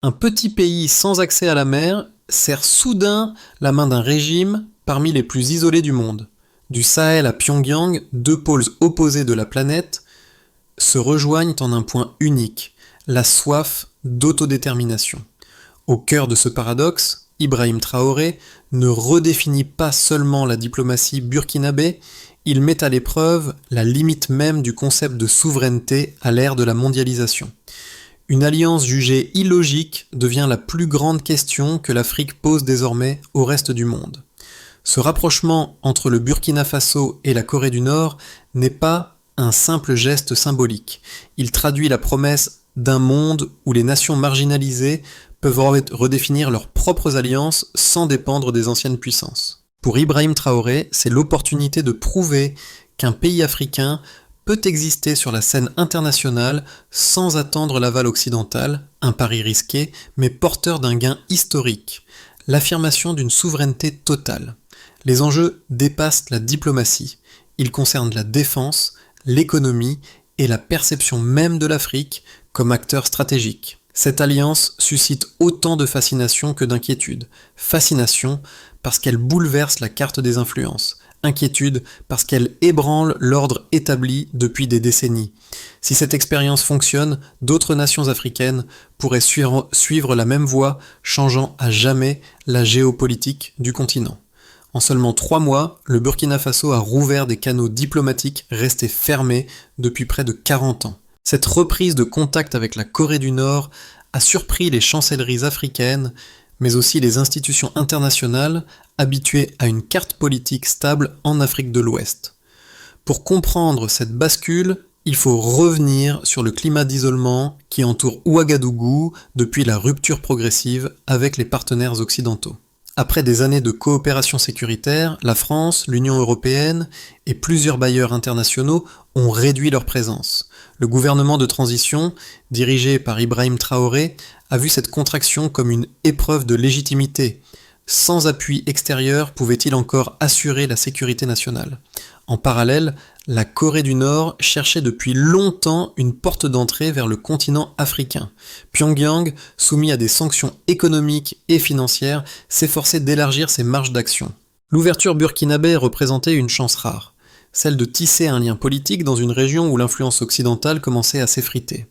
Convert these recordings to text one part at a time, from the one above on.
Un petit pays sans accès à la mer serre soudain la main d'un régime parmi les plus isolés du monde. Du Sahel à Pyongyang, deux pôles opposés de la planète se rejoignent en un point unique, la soif d'autodétermination. Au cœur de ce paradoxe, Ibrahim Traoré ne redéfinit pas seulement la diplomatie burkinabé, il met à l'épreuve la limite même du concept de souveraineté à l'ère de la mondialisation. Une alliance jugée illogique devient la plus grande question que l'Afrique pose désormais au reste du monde. Ce rapprochement entre le Burkina Faso et la Corée du Nord n'est pas un simple geste symbolique. Il traduit la promesse d'un monde où les nations marginalisées peuvent redéfinir leurs propres alliances sans dépendre des anciennes puissances. Pour Ibrahim Traoré, c'est l'opportunité de prouver qu'un pays africain peut exister sur la scène internationale sans attendre l'aval occidental, un pari risqué, mais porteur d'un gain historique, l'affirmation d'une souveraineté totale. Les enjeux dépassent la diplomatie, ils concernent la défense, l'économie et la perception même de l'Afrique comme acteur stratégique. Cette alliance suscite autant de fascination que d'inquiétude. Fascination parce qu'elle bouleverse la carte des influences. Inquiétude parce qu'elle ébranle l'ordre établi depuis des décennies. Si cette expérience fonctionne, d'autres nations africaines pourraient suivre la même voie, changeant à jamais la géopolitique du continent. En seulement 3 mois, le Burkina Faso a rouvert des canaux diplomatiques restés fermés depuis près de 40 ans. Cette reprise de contact avec la Corée du Nord a surpris les chancelleries africaines, mais aussi les institutions internationales habituées à une carte politique stable en Afrique de l'Ouest. Pour comprendre cette bascule, il faut revenir sur le climat d'isolement qui entoure Ouagadougou depuis la rupture progressive avec les partenaires occidentaux. Après des années de coopération sécuritaire, la France, l'Union européenne et plusieurs bailleurs internationaux ont réduit leur présence. Le gouvernement de transition, dirigé par Ibrahim Traoré, a vu cette contraction comme une épreuve de légitimité. Sans appui extérieur, pouvait-il encore assurer la sécurité nationale ? En parallèle, la Corée du Nord cherchait depuis longtemps une porte d'entrée vers le continent africain. Pyongyang, soumis à des sanctions économiques et financières, s'efforçait d'élargir ses marges d'action. L'ouverture burkinabé représentait une chance rare, celle de tisser un lien politique dans une région où l'influence occidentale commençait à s'effriter.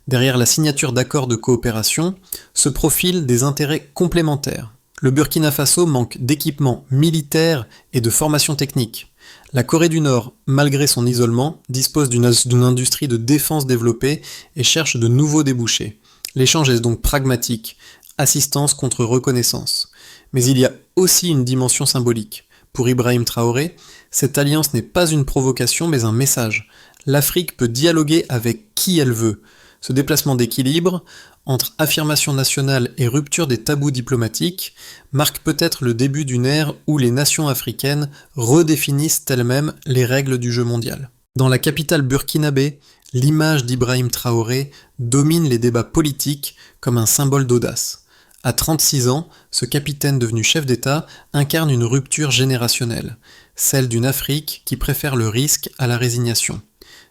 Derrière la signature d'accords de coopération se profilent des intérêts complémentaires. Le Burkina Faso manque d'équipements militaires et de formation technique. La Corée du Nord, malgré son isolement, dispose d'une industrie de défense développée et cherche de nouveaux débouchés. L'échange est donc pragmatique, assistance contre reconnaissance. Mais il y a aussi une dimension symbolique. Pour Ibrahim Traoré, cette alliance n'est pas une provocation mais un message. L'Afrique peut dialoguer avec qui elle veut. Ce déplacement d'équilibre, entre affirmation nationale et rupture des tabous diplomatiques, marque peut-être le début d'une ère où les nations africaines redéfinissent elles-mêmes les règles du jeu mondial. Dans la capitale burkinabé, l'image d'Ibrahim Traoré domine les débats politiques comme un symbole d'audace. À 36 ans, ce capitaine devenu chef d'État incarne une rupture générationnelle, celle d'une Afrique qui préfère le risque à la résignation.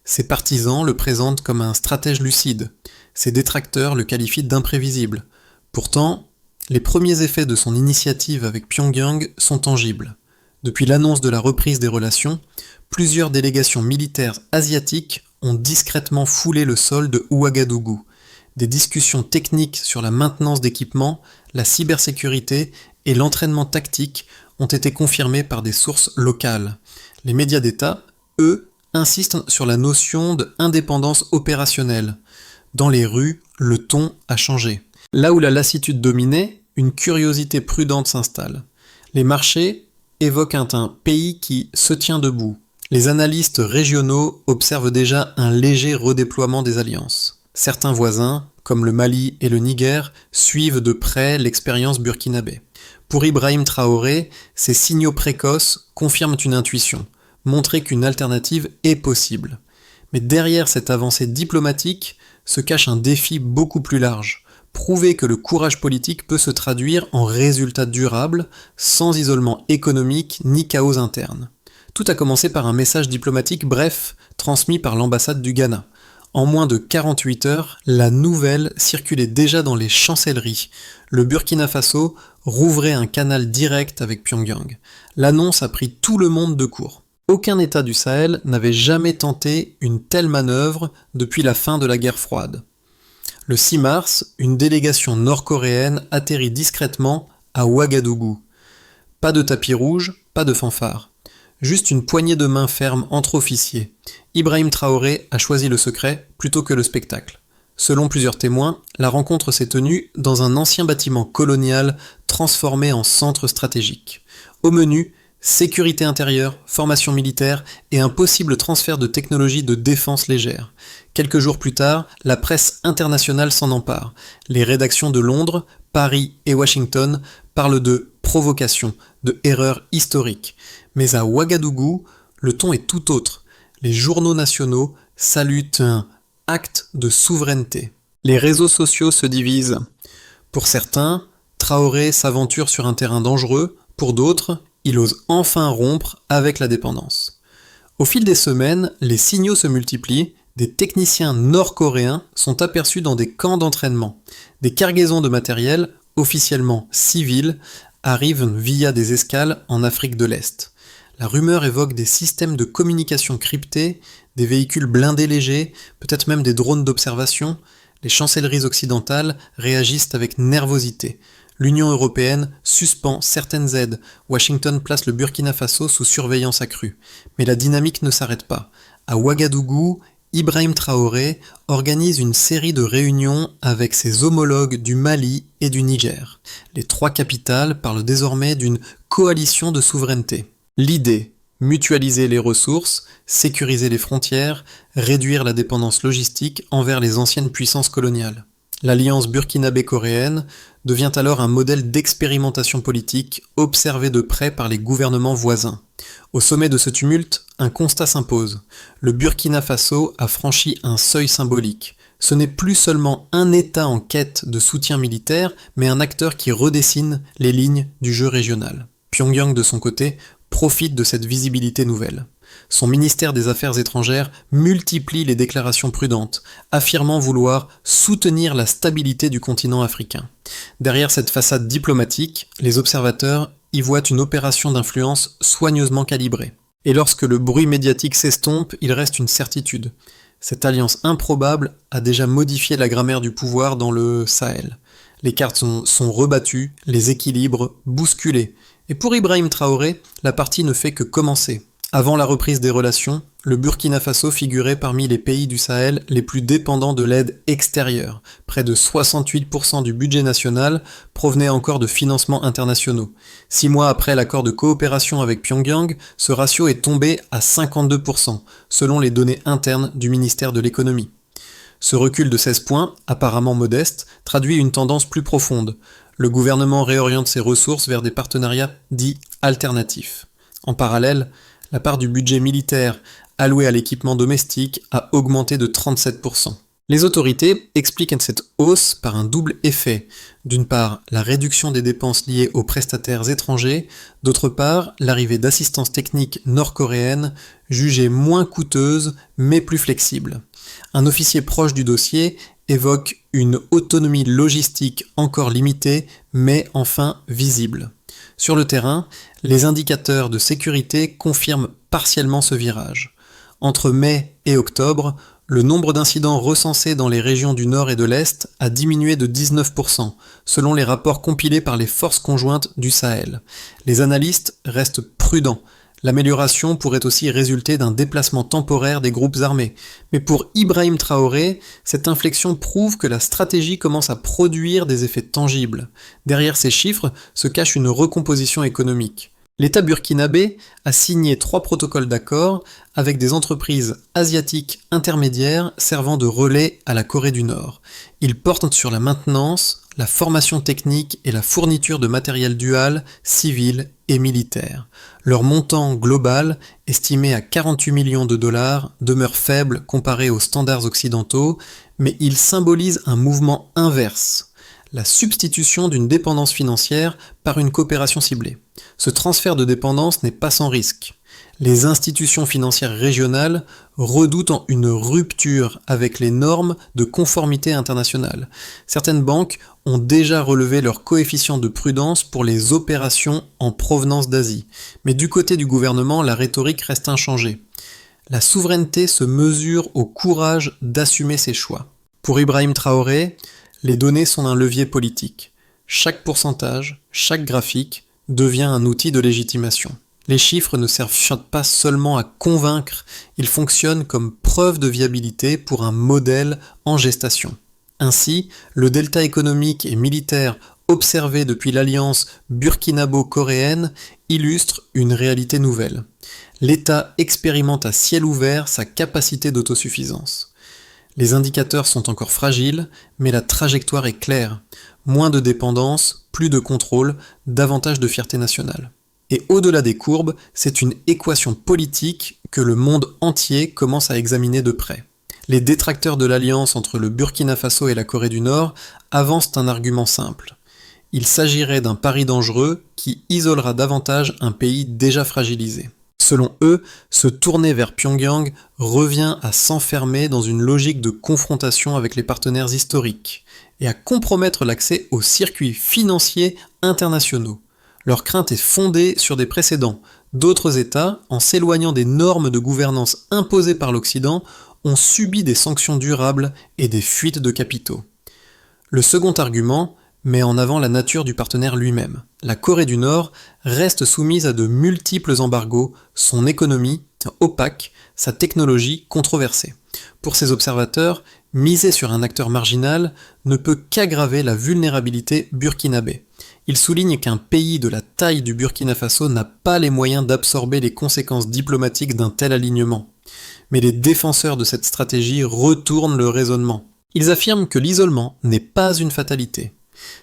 Ses partisans le présentent comme un stratège lucide. Ses détracteurs le qualifient d'imprévisible. Pourtant, les premiers effets de son initiative avec Pyongyang sont tangibles. Depuis l'annonce de la reprise des relations, plusieurs délégations militaires asiatiques ont discrètement foulé le sol de Ouagadougou. Des discussions techniques sur la maintenance d'équipements, la cybersécurité et l'entraînement tactique ont été confirmées par des sources locales. Les médias d'État, eux, insistent sur la notion d'indépendance opérationnelle. Dans les rues, le ton a changé. Là où la lassitude dominait, une curiosité prudente s'installe. Les marchés évoquent un pays qui se tient debout. Les analystes régionaux observent déjà un léger redéploiement des alliances. Certains voisins, comme le Mali et le Niger, suivent de près l'expérience burkinabé. Pour Ibrahim Traoré, ces signaux précoces confirment une intuition, montrer qu'une alternative est possible. Mais derrière cette avancée diplomatique se cache un défi beaucoup plus large. Prouver que le courage politique peut se traduire en résultats durables, sans isolement économique ni chaos interne. Tout a commencé par un message diplomatique bref, transmis par l'ambassade du Ghana. En moins de 48 heures, la nouvelle circulait déjà dans les chancelleries. Le Burkina Faso rouvrait un canal direct avec Pyongyang. L'annonce a pris tout le monde de court. Aucun État du Sahel n'avait jamais tenté une telle manœuvre depuis la fin de la guerre froide. Le 6 mars, une délégation nord-coréenne atterrit discrètement à Ouagadougou. Pas de tapis rouge, pas de fanfare. Juste une poignée de main ferme entre officiers. Ibrahim Traoré a choisi le secret plutôt que le spectacle. Selon plusieurs témoins, la rencontre s'est tenue dans un ancien bâtiment colonial transformé en centre stratégique. Au menu, sécurité intérieure, formation militaire et un possible transfert de technologies de défense légère. Quelques jours plus tard, la presse internationale s'en empare. Les rédactions de Londres, Paris et Washington parlent de provocation, de erreur historique. Mais à Ouagadougou, le ton est tout autre. Les journaux nationaux saluent un acte de souveraineté. Les réseaux sociaux se divisent. Pour certains, Traoré s'aventure sur un terrain dangereux, pour d'autres, il ose enfin rompre avec la dépendance. Au fil des semaines, les signaux se multiplient, des techniciens nord-coréens sont aperçus dans des camps d'entraînement. Des cargaisons de matériel, officiellement civil, arrivent via des escales en Afrique de l'Est. La rumeur évoque des systèmes de communication cryptés, des véhicules blindés légers, peut-être même des drones d'observation. Les chancelleries occidentales réagissent avec nervosité. L'Union européenne suspend certaines aides. Washington place le Burkina Faso sous surveillance accrue. Mais la dynamique ne s'arrête pas. À Ouagadougou, Ibrahim Traoré organise une série de réunions avec ses homologues du Mali et du Niger. Les trois capitales parlent désormais d'une coalition de souveraineté. L'idée, mutualiser les ressources, sécuriser les frontières, réduire la dépendance logistique envers les anciennes puissances coloniales. L'alliance burkinabé-coréenne devient alors un modèle d'expérimentation politique observé de près par les gouvernements voisins. Au sommet de ce tumulte, un constat s'impose. Le Burkina Faso a franchi un seuil symbolique. Ce n'est plus seulement un État en quête de soutien militaire, mais un acteur qui redessine les lignes du jeu régional. Pyongyang, de son côté, profite de cette visibilité nouvelle. Son ministère des Affaires étrangères multiplie les déclarations prudentes, affirmant vouloir soutenir la stabilité du continent africain. Derrière cette façade diplomatique, les observateurs y voient une opération d'influence soigneusement calibrée. Et lorsque le bruit médiatique s'estompe, il reste une certitude. Cette alliance improbable a déjà modifié la grammaire du pouvoir dans le Sahel. Les cartes sont rebattues, les équilibres bousculés. Et pour Ibrahim Traoré, la partie ne fait que commencer. Avant la reprise des relations, le Burkina Faso figurait parmi les pays du Sahel les plus dépendants de l'aide extérieure. Près de 68% du budget national provenait encore de financements internationaux. 6 mois après l'accord de coopération avec Pyongyang, ce ratio est tombé à 52%, selon les données internes du ministère de l'économie. Ce recul de 16 points, apparemment modeste, traduit une tendance plus profonde. Le gouvernement réoriente ses ressources vers des partenariats dits alternatifs. En parallèle, la part du budget militaire alloué à l'équipement domestique a augmenté de 37%. Les autorités expliquent cette hausse par un double effet. D'une part, la réduction des dépenses liées aux prestataires étrangers, d'autre part, l'arrivée d'assistance technique nord-coréenne jugée moins coûteuse mais plus flexible. Un officier proche du dossier évoque une autonomie logistique encore limitée mais enfin visible. Sur le terrain, les indicateurs de sécurité confirment partiellement ce virage. Entre mai et octobre, le nombre d'incidents recensés dans les régions du Nord et de l'Est a diminué de 19%, selon les rapports compilés par les forces conjointes du Sahel. Les analystes restent prudents. L'amélioration pourrait aussi résulter d'un déplacement temporaire des groupes armés. Mais pour Ibrahim Traoré, cette inflexion prouve que la stratégie commence à produire des effets tangibles. Derrière ces chiffres se cache une recomposition économique. L'État burkinabé a signé 3 protocoles d'accord avec des entreprises asiatiques intermédiaires servant de relais à la Corée du Nord. Ils portent sur la maintenance, la formation technique et la fourniture de matériel dual, civil et militaire. Leur montant global, estimé à 48 millions de dollars, demeure faible comparé aux standards occidentaux, mais il symbolise un mouvement inverse. La substitution d'une dépendance financière par une coopération ciblée. Ce transfert de dépendance n'est pas sans risque. Les institutions financières régionales redoutant une rupture avec les normes de conformité internationale. Certaines banques ont déjà relevé leur coefficient de prudence pour les opérations en provenance d'Asie. Mais du côté du gouvernement, la rhétorique reste inchangée. La souveraineté se mesure au courage d'assumer ses choix. Pour Ibrahim Traoré, les données sont un levier politique. Chaque pourcentage, chaque graphique devient un outil de légitimation. Les chiffres ne servent pas seulement à convaincre, ils fonctionnent comme preuve de viabilité pour un modèle en gestation. Ainsi, le delta économique et militaire observé depuis l'alliance burkinabo-coréenne illustre une réalité nouvelle. L'État expérimente à ciel ouvert sa capacité d'autosuffisance. Les indicateurs sont encore fragiles, mais la trajectoire est claire. Moins de dépendance, plus de contrôle, davantage de fierté nationale. Et au-delà des courbes, c'est une équation politique que le monde entier commence à examiner de près. Les détracteurs de l'alliance entre le Burkina Faso et la Corée du Nord avancent un argument simple. Il s'agirait d'un pari dangereux qui isolera davantage un pays déjà fragilisé. Selon eux, se tourner vers Pyongyang revient à s'enfermer dans une logique de confrontation avec les partenaires historiques et à compromettre l'accès aux circuits financiers internationaux. Leur crainte est fondée sur des précédents. D'autres États, en s'éloignant des normes de gouvernance imposées par l'Occident, ont subi des sanctions durables et des fuites de capitaux. Le second argument met en avant la nature du partenaire lui-même. La Corée du Nord reste soumise à de multiples embargos, son économie opaque, sa technologie controversée. Pour ces observateurs, miser sur un acteur marginal ne peut qu'aggraver la vulnérabilité burkinabé. Il souligne qu'un pays de la taille du Burkina Faso n'a pas les moyens d'absorber les conséquences diplomatiques d'un tel alignement. Mais les défenseurs de cette stratégie retournent le raisonnement. Ils affirment que l'isolement n'est pas une fatalité.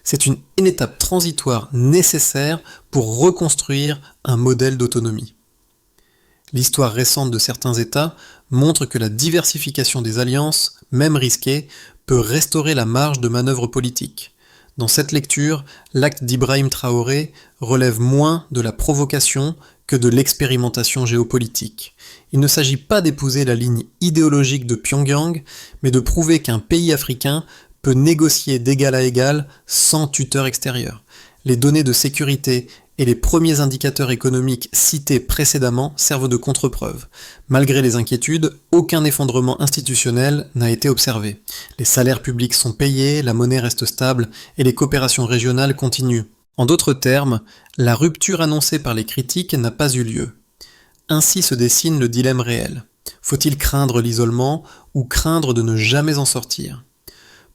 C'est une étape transitoire nécessaire pour reconstruire un modèle d'autonomie. L'histoire récente de certains États montre que la diversification des alliances, même risquée, peut restaurer la marge de manœuvre politique. Dans cette lecture, l'acte d'Ibrahim Traoré relève moins de la provocation que de l'expérimentation géopolitique. Il ne s'agit pas d'épouser la ligne idéologique de Pyongyang, mais de prouver qu'un pays africain peut négocier d'égal à égal sans tuteur extérieur. Les données de sécurité et les premiers indicateurs économiques cités précédemment servent de contre-preuve. Malgré les inquiétudes, aucun effondrement institutionnel n'a été observé. Les salaires publics sont payés, la monnaie reste stable et les coopérations régionales continuent. En d'autres termes, la rupture annoncée par les critiques n'a pas eu lieu. Ainsi se dessine le dilemme réel. Faut-il craindre l'isolement ou craindre de ne jamais en sortir ?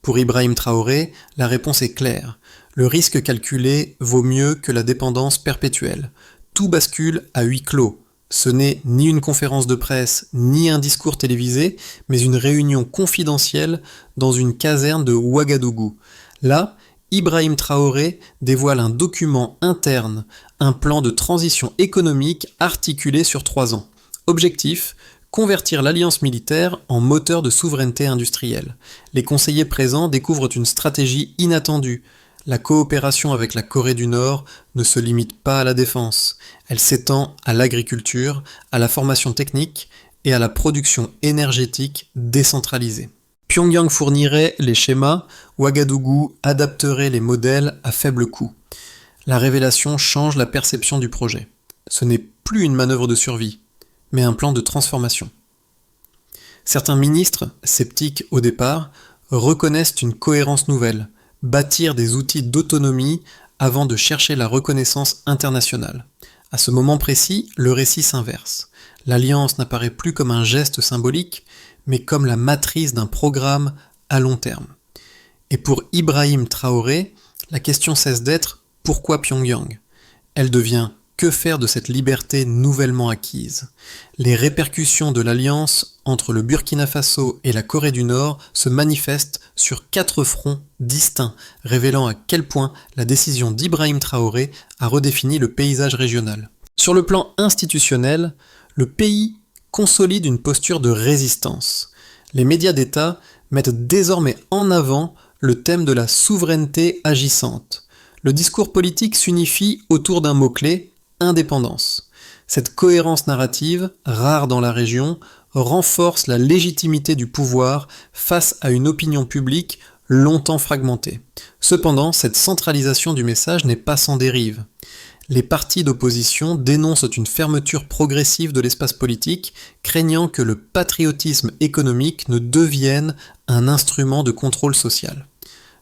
Pour Ibrahim Traoré, la réponse est claire. Le risque calculé vaut mieux que la dépendance perpétuelle. Tout bascule à huis clos. Ce n'est ni une conférence de presse, ni un discours télévisé, mais une réunion confidentielle dans une caserne de Ouagadougou. Là, Ibrahim Traoré dévoile un document interne, un plan de transition économique articulé sur 3 ans. Objectif : convertir l'alliance militaire en moteur de souveraineté industrielle. Les conseillers présents découvrent une stratégie inattendue. La coopération avec la Corée du Nord ne se limite pas à la défense. Elle s'étend à l'agriculture, à la formation technique et à la production énergétique décentralisée. Pyongyang fournirait les schémas, Ouagadougou adapterait les modèles à faible coût. La révélation change la perception du projet. Ce n'est plus une manœuvre de survie, mais un plan de transformation. Certains ministres, sceptiques au départ, reconnaissent une cohérence nouvelle, bâtir des outils d'autonomie avant de chercher la reconnaissance internationale. À ce moment précis, le récit s'inverse. L'alliance n'apparaît plus comme un geste symbolique, mais comme la matrice d'un programme à long terme. Et pour Ibrahim Traoré, la question cesse d'être « pourquoi Pyongyang ?» Elle devient « que faire de cette liberté nouvellement acquise ?» Les répercussions de l'alliance entre le Burkina Faso et la Corée du Nord se manifestent sur 4 fronts distincts, révélant à quel point la décision d'Ibrahim Traoré a redéfini le paysage régional. Sur le plan institutionnel, le pays consolide une posture de résistance. Les médias d'État mettent désormais en avant le thème de la souveraineté agissante. Le discours politique s'unifie autour d'un mot-clé, indépendance. Cette cohérence narrative, rare dans la région, renforce la légitimité du pouvoir face à une opinion publique longtemps fragmentée. Cependant, cette centralisation du message n'est pas sans dérive. Les partis d'opposition dénoncent une fermeture progressive de l'espace politique, craignant que le patriotisme économique ne devienne un instrument de contrôle social.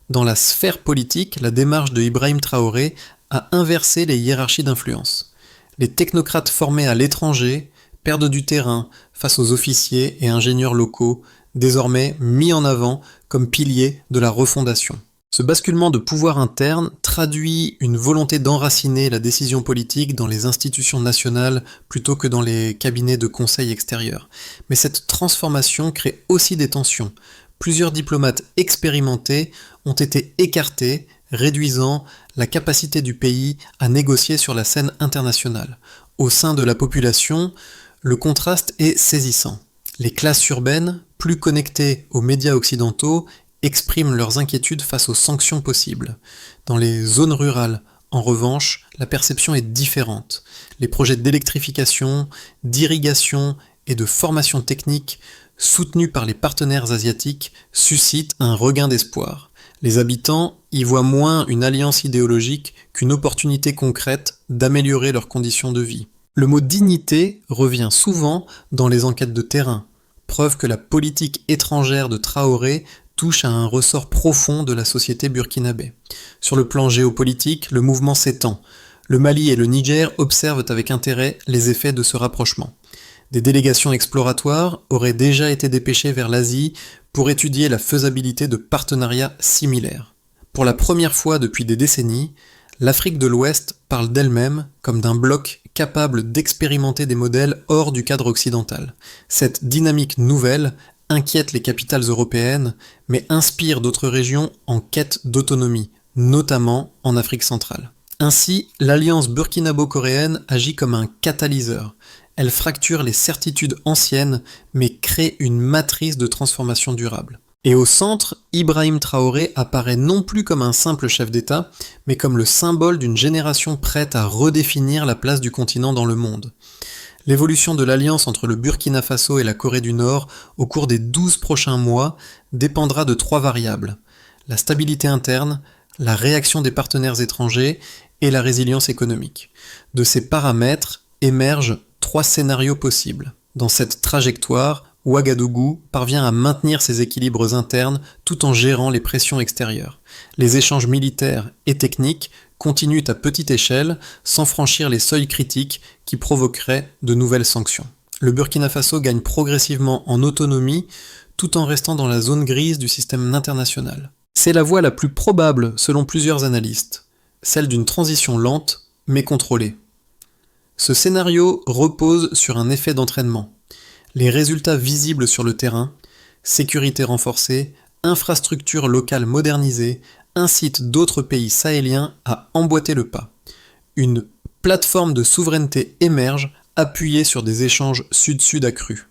Dans la sphère politique, la démarche de Ibrahim Traoré a inversé les hiérarchies d'influence. Les technocrates formés à l'étranger perdent du terrain face aux officiers et ingénieurs locaux, désormais mis en avant comme piliers de la refondation. Ce basculement de pouvoir interne traduit une volonté d'enraciner la décision politique dans les institutions nationales plutôt que dans les cabinets de conseil extérieurs. Mais cette transformation crée aussi des tensions. Plusieurs diplomates expérimentés ont été écartés, réduisant la capacité du pays à négocier sur la scène internationale. Au sein de la population, le contraste est saisissant. Les classes urbaines, plus connectées aux médias occidentaux, expriment leurs inquiétudes face aux sanctions possibles. Dans les zones rurales, en revanche, la perception est différente. Les projets d'électrification, d'irrigation et de formation technique soutenus par les partenaires asiatiques suscitent un regain d'espoir. Les habitants y voient moins une alliance idéologique qu'une opportunité concrète d'améliorer leurs conditions de vie. Le mot dignité revient souvent dans les enquêtes de terrain, preuve que la politique étrangère de Traoré touche à un ressort profond de la société burkinabé. Sur le plan géopolitique, le mouvement s'étend. Le Mali et le Niger observent avec intérêt les effets de ce rapprochement. Des délégations exploratoires auraient déjà été dépêchées vers l'Asie pour étudier la faisabilité de partenariats similaires. Pour la première fois depuis des décennies, l'Afrique de l'Ouest parle d'elle-même comme d'un bloc capable d'expérimenter des modèles hors du cadre occidental. Cette dynamique nouvelle inquiète les capitales européennes, mais inspire d'autres régions en quête d'autonomie, notamment en Afrique centrale. Ainsi, l'alliance burkinabo-coréenne agit comme un catalyseur. Elle fracture les certitudes anciennes, mais crée une matrice de transformation durable. Et au centre, Ibrahim Traoré apparaît non plus comme un simple chef d'État, mais comme le symbole d'une génération prête à redéfinir la place du continent dans le monde. L'évolution de l'alliance entre le Burkina Faso et la Corée du Nord au cours des 12 prochains mois dépendra de 3 variables: la stabilité interne, la réaction des partenaires étrangers et la résilience économique. De ces paramètres émergent 3 scénarios possibles. Dans cette trajectoire, Ouagadougou parvient à maintenir ses équilibres internes tout en gérant les pressions extérieures. Les échanges militaires et techniques continuent à petite échelle sans franchir les seuils critiques qui provoqueraient de nouvelles sanctions. Le Burkina Faso gagne progressivement en autonomie tout en restant dans la zone grise du système international. C'est la voie la plus probable selon plusieurs analystes, celle d'une transition lente mais contrôlée. Ce scénario repose sur un effet d'entraînement. Les résultats visibles sur le terrain, sécurité renforcée, infrastructures locales modernisées, incitent d'autres pays sahéliens à emboîter le pas. Une plateforme de souveraineté émerge, appuyée sur des échanges sud-sud accrus.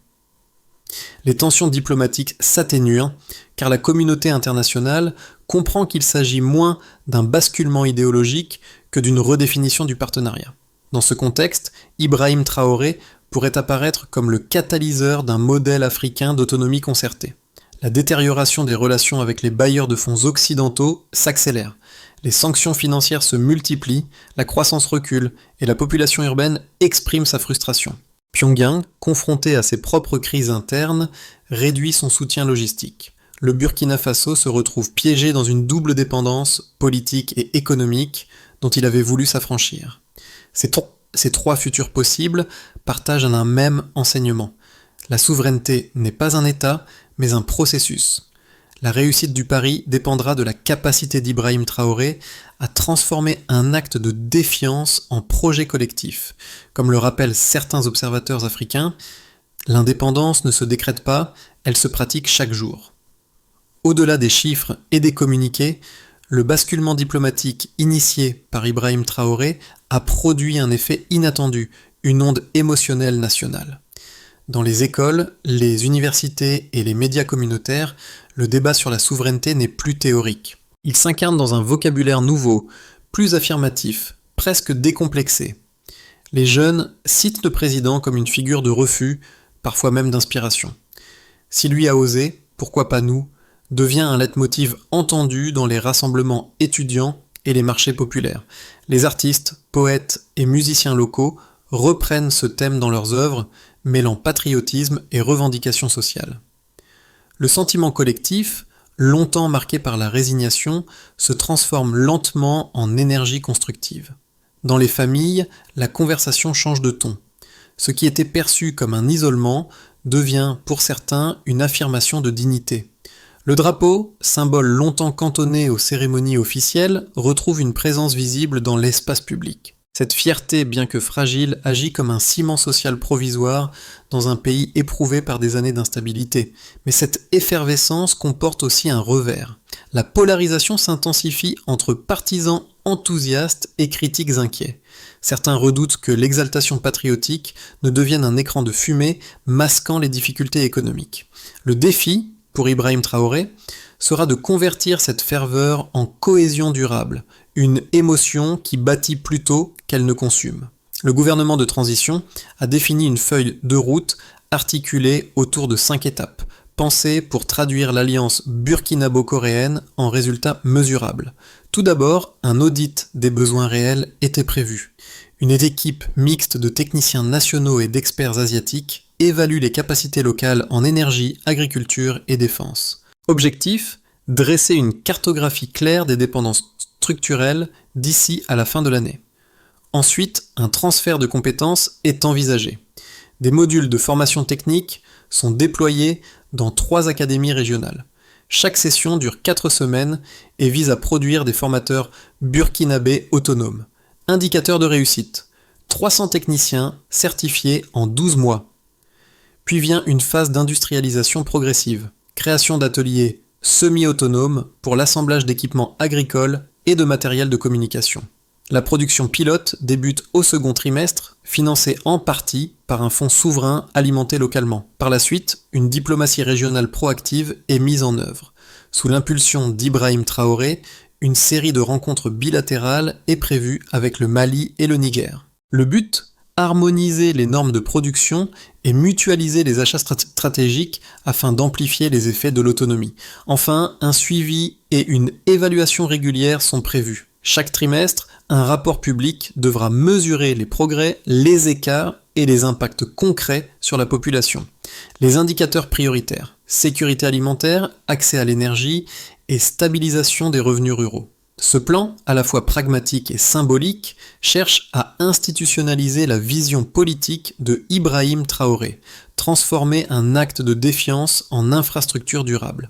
Les tensions diplomatiques s'atténuent, car la communauté internationale comprend qu'il s'agit moins d'un basculement idéologique que d'une redéfinition du partenariat. Dans ce contexte, Ibrahim Traoré pourrait apparaître comme le catalyseur d'un modèle africain d'autonomie concertée. La détérioration des relations avec les bailleurs de fonds occidentaux s'accélère. Les sanctions financières se multiplient, la croissance recule et la population urbaine exprime sa frustration. Pyongyang, confronté à ses propres crises internes, réduit son soutien logistique. Le Burkina Faso se retrouve piégé dans une double dépendance politique et économique dont il avait voulu s'affranchir. Ces 3 futurs possibles partagent un même enseignement. La souveraineté n'est pas un État, mais un processus. La réussite du pari dépendra de la capacité d'Ibrahim Traoré à transformer un acte de défiance en projet collectif. Comme le rappellent certains observateurs africains, l'indépendance ne se décrète pas, elle se pratique chaque jour. Au-delà des chiffres et des communiqués, le basculement diplomatique initié par Ibrahim Traoré a produit un effet inattendu, une onde émotionnelle nationale. Dans les écoles, les universités et les médias communautaires, le débat sur la souveraineté n'est plus théorique. Il s'incarne dans un vocabulaire nouveau, plus affirmatif, presque décomplexé. Les jeunes citent le président comme une figure de refus, parfois même d'inspiration. Si lui a osé, pourquoi pas nous, devient un leitmotiv entendu dans les rassemblements étudiants et les marchés populaires. Les artistes, poètes et musiciens locaux reprennent ce thème dans leurs œuvres, mêlant patriotisme et revendication sociale. Le sentiment collectif, longtemps marqué par la résignation, se transforme lentement en énergie constructive. Dans les familles, la conversation change de ton. Ce qui était perçu comme un isolement devient, pour certains, une affirmation de dignité. Le drapeau, symbole longtemps cantonné aux cérémonies officielles, retrouve une présence visible dans l'espace public. Cette fierté, bien que fragile, agit comme un ciment social provisoire dans un pays éprouvé par des années d'instabilité. Mais cette effervescence comporte aussi un revers. La polarisation s'intensifie entre partisans enthousiastes et critiques inquiets. Certains redoutent que l'exaltation patriotique ne devienne un écran de fumée masquant les difficultés économiques. Le défi, pour Ibrahim Traoré, sera de convertir cette ferveur en cohésion durable, une émotion qui bâtit plutôt qu'elle ne consume. Le gouvernement de transition a défini une feuille de route articulée autour de 5 étapes, pensée pour traduire l'alliance burkinabo-coréenne en résultats mesurables. Tout d'abord, un audit des besoins réels était prévu. Une équipe mixte de techniciens nationaux et d'experts asiatiques évalue les capacités locales en énergie, agriculture et défense. Objectif, dresser une cartographie claire des dépendances structurelles d'ici à la fin de l'année. Ensuite, un transfert de compétences est envisagé. Des modules de formation technique sont déployés dans 3 académies régionales. Chaque session dure 4 semaines et vise à produire des formateurs burkinabés autonomes. Indicateur de réussite, 300 techniciens certifiés en 12 mois. Puis vient une phase d'industrialisation progressive, création d'ateliers semi-autonomes pour l'assemblage d'équipements agricoles et de matériel de communication. La production pilote débute au second trimestre, financée en partie par un fonds souverain alimenté localement. Par la suite, une diplomatie régionale proactive est mise en œuvre. Sous l'impulsion d'Ibrahim Traoré, une série de rencontres bilatérales est prévue avec le Mali et le Niger. Le but ? Harmoniser les normes de production et mutualiser les achats stratégiques afin d'amplifier les effets de l'autonomie. Enfin, un suivi et une évaluation régulière sont prévus. Chaque trimestre, un rapport public devra mesurer les progrès, les écarts et les impacts concrets sur la population. Les indicateurs prioritaires, sécurité alimentaire, accès à l'énergie et stabilisation des revenus ruraux. Ce plan, à la fois pragmatique et symbolique, cherche à institutionnaliser la vision politique de Ibrahim Traoré, transformer un acte de défiance en infrastructure durable.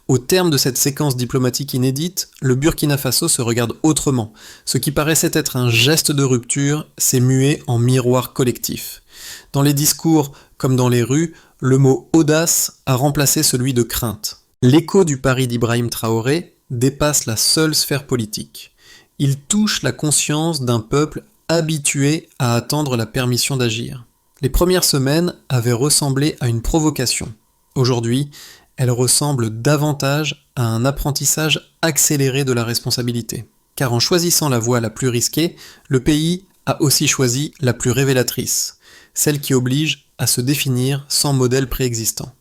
Au terme de cette séquence diplomatique inédite, le Burkina Faso se regarde autrement. Ce qui paraissait être un geste de rupture s'est mué en miroir collectif. Dans les discours comme dans les rues, le mot audace a remplacé celui de crainte. L'écho du pari d'Ibrahim Traoré dépasse la seule sphère politique. Il touche la conscience d'un peuple habitué à attendre la permission d'agir. Les premières semaines avaient ressemblé à une provocation. Aujourd'hui, elles ressemblent davantage à un apprentissage accéléré de la responsabilité. Car en choisissant la voie la plus risquée, le pays a aussi choisi la plus révélatrice, celle qui oblige à se définir sans modèle préexistant.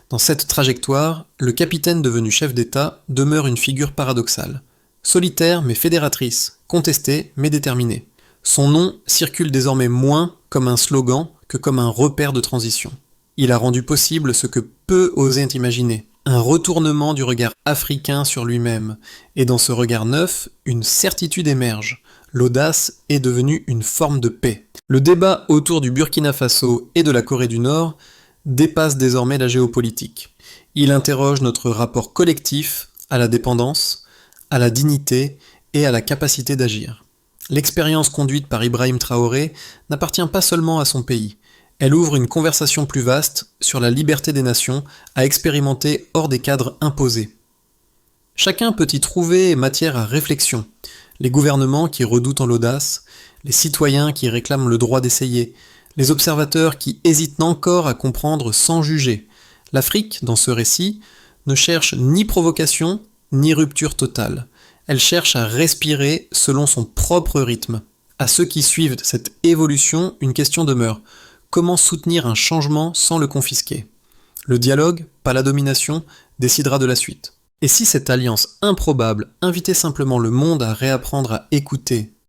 Dans cette trajectoire, le capitaine devenu chef d'État demeure une figure paradoxale. Solitaire mais fédératrice, contestée mais déterminée. Son nom circule désormais moins comme un slogan que comme un repère de transition. Il a rendu possible ce que peu oser imaginer, un retournement du regard africain sur lui-même, et dans ce regard neuf, une certitude émerge. L'audace est devenue une forme de paix. Le débat autour du Burkina Faso et de la Corée du Nord dépasse désormais la géopolitique. Il interroge notre rapport collectif à la dépendance, à la dignité et à la capacité d'agir. L'expérience conduite par Ibrahim Traoré n'appartient pas seulement à son pays. Elle ouvre une conversation plus vaste sur la liberté des nations à expérimenter hors des cadres imposés. Chacun peut y trouver matière à réflexion. Les gouvernements qui redoutent l'audace, les citoyens qui réclament le droit d'essayer, les observateurs qui hésitent encore à comprendre sans juger. L'Afrique, dans ce récit, ne cherche ni provocation ni rupture totale. Elle cherche à respirer selon son propre rythme. À ceux qui suivent cette évolution, une question demeure. Comment soutenir un changement sans le confisquer? Le dialogue, pas la domination, décidera de la suite. Et si cette alliance improbable invitait simplement le monde à réapprendre à écouter